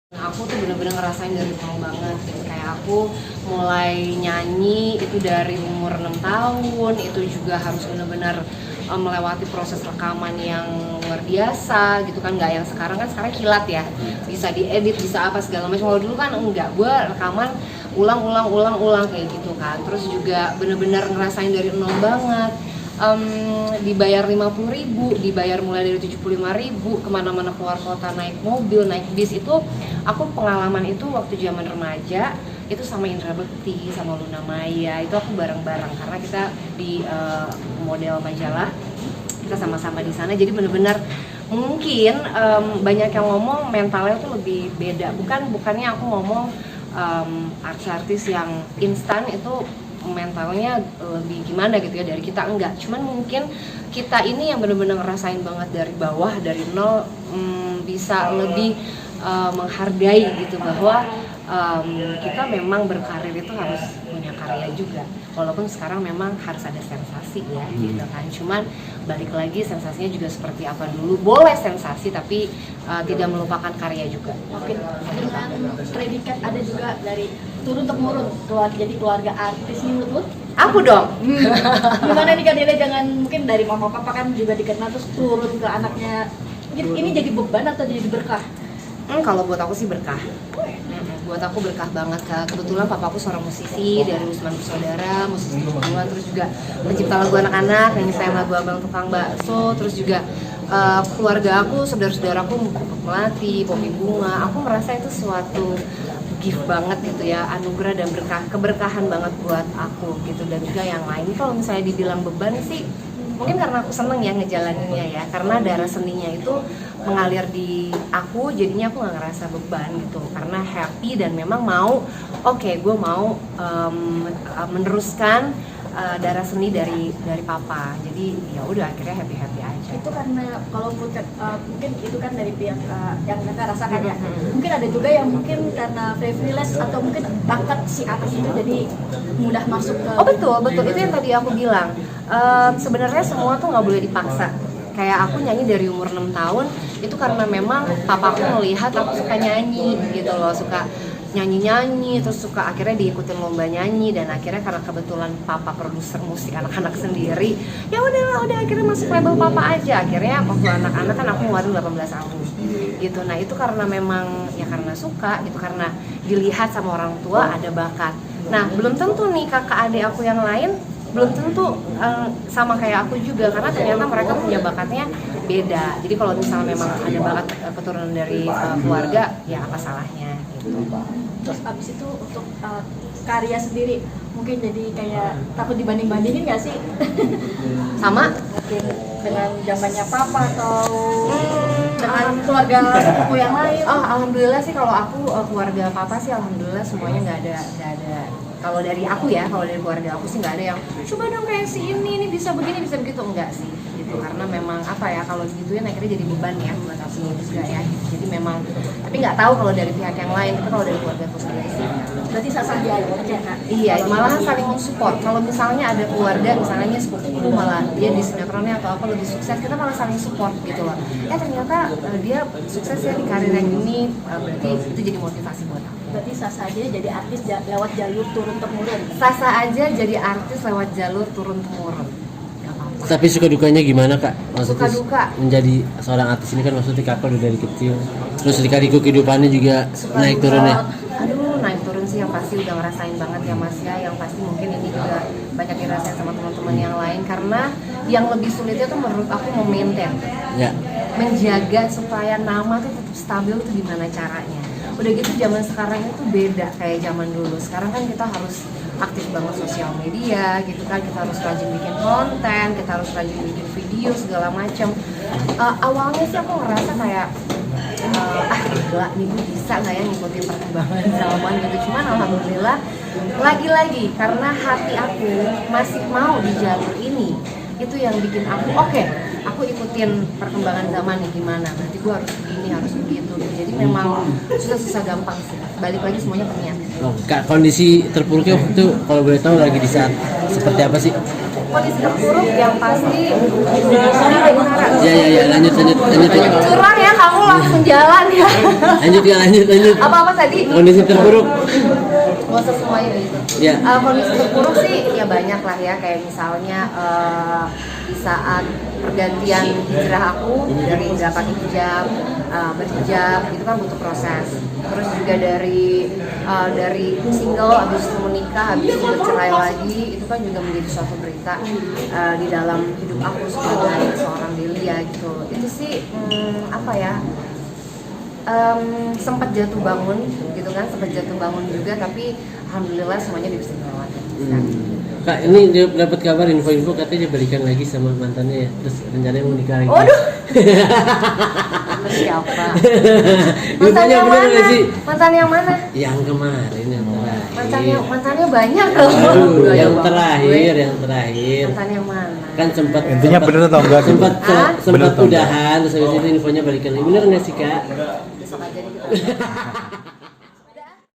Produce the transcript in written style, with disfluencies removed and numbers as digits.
Aku tuh bener-bener ngerasain dari nol banget gitu. Kayak aku mulai nyanyi itu dari umur 6 tahun, itu juga harus bener-bener melewati proses rekaman yang luar biasa gitu kan, nggak yang sekarang kan sekarang kilat ya, bisa diedit, bisa apa segala macam. Kalau dulu kan enggak, gue rekaman ulang kayak gitu kan. Terus juga bener-bener ngerasain dari nol banget. Dibayar 50.000, dibayar mulai dari 75.000, kemana-mana keluar kota, naik mobil, naik bis. Itu aku pengalaman itu waktu zaman remaja itu sama Indra Bekti, sama Luna Maya, itu aku bareng-bareng karena kita di model majalah, kita sama-sama di sana. Jadi benar-benar mungkin banyak yang ngomong mentalnya tuh lebih beda, bukannya aku ngomong artis-artis yang instan itu mentalnya lebih gimana gitu ya dari kita, enggak, cuman mungkin kita ini yang benar-benar ngerasain banget dari bawah, dari nol, bisa lebih menghargai gitu bahwa kita memang berkarir itu harus punya karya juga, walaupun sekarang memang harus ada sensasi ya gitu kan. Cuman balik lagi, sensasinya juga seperti apa dulu, boleh sensasi tapi tidak melupakan karya juga. Oke, dengan predikat ada juga dari turun temurun jadi keluarga artis nih menurut lu? Aku dong. Gimana nih Kak Dede, jangan mungkin dari mama papa kan juga dikenal terus turun ke anaknya, ini jadi beban atau jadi berkah? Kalau buat aku sih berkah. Buat aku berkah banget Kak. Kebetulan papaku seorang musisi dari Usman Bersaudara, musisi kedua, terus juga pencipta lagu anak-anak, yang saya lagu Abang Tukang Bakso, terus juga keluarga aku, saudara-saudaraku, Puput Melati, Poppy Bunga. Aku merasa itu suatu gift banget gitu ya, anugerah dan berkah, keberkahan banget buat aku gitu. Dan juga yang lain, kalau misalnya dibilang beban sih mungkin karena aku seneng ya ngejalaninnya ya, karena darah seninya itu mengalir di aku, jadinya aku nggak ngerasa beban gitu, karena happy dan memang mau, gue mau meneruskan darah seni dari papa. Jadi ya udah, akhirnya happy aja. Itu karena kalau mungkin itu kan dari pihak yang Kakak rasakan ya. Mungkin ada juga yang mungkin karena privilege atau mungkin bakat si artis itu jadi mudah masuk ke. Oh betul, itu yang tadi aku bilang. Sebenarnya semua tuh nggak boleh dipaksa. Kayak aku nyanyi dari umur 6 tahun itu karena memang papaku melihat aku suka nyanyi gitu loh, suka nyanyi terus suka, akhirnya diikutin lomba nyanyi, dan akhirnya karena kebetulan papa produser musik anak-anak sendiri, ya udah akhirnya masuk label papa aja. Akhirnya waktu anak-anak kan aku ngeluarin 18 album gitu. Nah itu karena memang ya karena suka gitu, karena dilihat sama orang tua ada bakat. Nah belum tentu nih kakak adik aku yang lain belum tentu sama kayak aku juga, karena ternyata mereka punya bakatnya beda. Jadi kalau misalnya memang ada bakat keturunan dari keluarga, ya apa salahnya gitu. Terus abis itu untuk karya sendiri mungkin jadi kayak takut dibanding-bandingin nggak sih? Sama? Mungkin dengan zamannya papa atau dengan keluarga aku yang lain? Oh alhamdulillah sih, kalau aku keluarga papa sih alhamdulillah semuanya nggak ada. Kalau dari aku ya, kalau dari keluarga aku sih nggak ada yang coba dong kayak si ini bisa begini bisa begitu, enggak sih gitu. Karena memang apa ya, kalau digituin akhirnya jadi beban ya buat aku juga ya. Jadi memang, tapi nggak tahu kalau dari pihak yang lain, tapi kalau dari keluarga aku sendiri sih. Berarti sah-sah aja kan? Iya, malahan saling mensupport. Kalau misalnya ada keluarga, misalnya sepupuku malah dia di sinetronnya atau apa lebih sukses, kita malah saling support gitu loh. Ternyata dia sukses ya di karir yang ini, berarti itu jadi motivasi buat aku. Berarti sah-sah aja jadi artis lewat jalur turun temurun. Sah-sah aja jadi artis lewat jalur turun temurun. Gak apa-apa. Tapi suka dukanya gimana Kak? Maksudnya Suka-duka. menjadi seorang artis ini kan maksudnya Kakak udah dari kecil, terus lika-liku kehidupannya juga naik turunnya. Aduh, naik turun sih yang pasti udah ngerasain banget ya Mas ya. Yang pasti mungkin ini juga banyak dirasain sama teman-teman yang lain, karena yang lebih sulitnya tuh menurut aku memaintain, Ya. menjaga supaya nama tuh tetap stabil tuh gimana caranya. Udah gitu zaman sekarang itu beda kayak zaman dulu. Sekarang kan kita harus aktif banget sosial media gitu kan, kita harus rajin bikin konten, kita harus rajin bikin video segala macam. Awalnya sih aku ngerasa kayak gila nih, gue bisa nggak ya ngikutin perkembangan zaman gitu. Cuman alhamdulillah lagi-lagi karena hati aku masih mau di jalur ini, itu yang bikin aku aku ikutin perkembangan zaman nih gimana, berarti gue harus begini, harus begitu. Jadi memang susah gampang sih, balik lagi semuanya ke niat. Kak, kondisi terpuruknya waktu itu kalau boleh tahu lagi di saat seperti apa sih? kondisi terburuk yang pasti Utara. Ya, lanjut ya. Curang ya, kamu langsung jalan ya. Lanjut. Apa tadi? Kondisi terburuk. Gak usah semuanya gitu. Ya. Kondisi terburuk sih ya banyak lah ya, kayak misalnya di saat pergantian hijrah aku dari nggak pakai hijab, berhijab itu kan butuh proses. Terus juga dari single habis itu menikah, habis itu bercerai lagi, itu kan juga menjadi suatu berita di dalam hidup aku sebagai seorang Delia gitu. Itu sih apa ya? Sempat jatuh bangun gitu kan, juga, tapi alhamdulillah semuanya bisa dilewati. Kak, ini dapat kabar info-info katanya dia balikan lagi sama mantannya ya, terus rencananya mau nikah lagi. Waduh. Siapa? Mantan yang mana? bener sih? Mantan yang mana? Yang kemarin yang terakhir. Mantannya banyak loh. Aduh, yang terakhir. Mantan yang mana? Kan sempat Intinya bener atau enggak? sempat Bener atau enggak? udahan terus habis itu infonya balikan lagi. Bener nggak sih, Kak? Besok aja nih kita.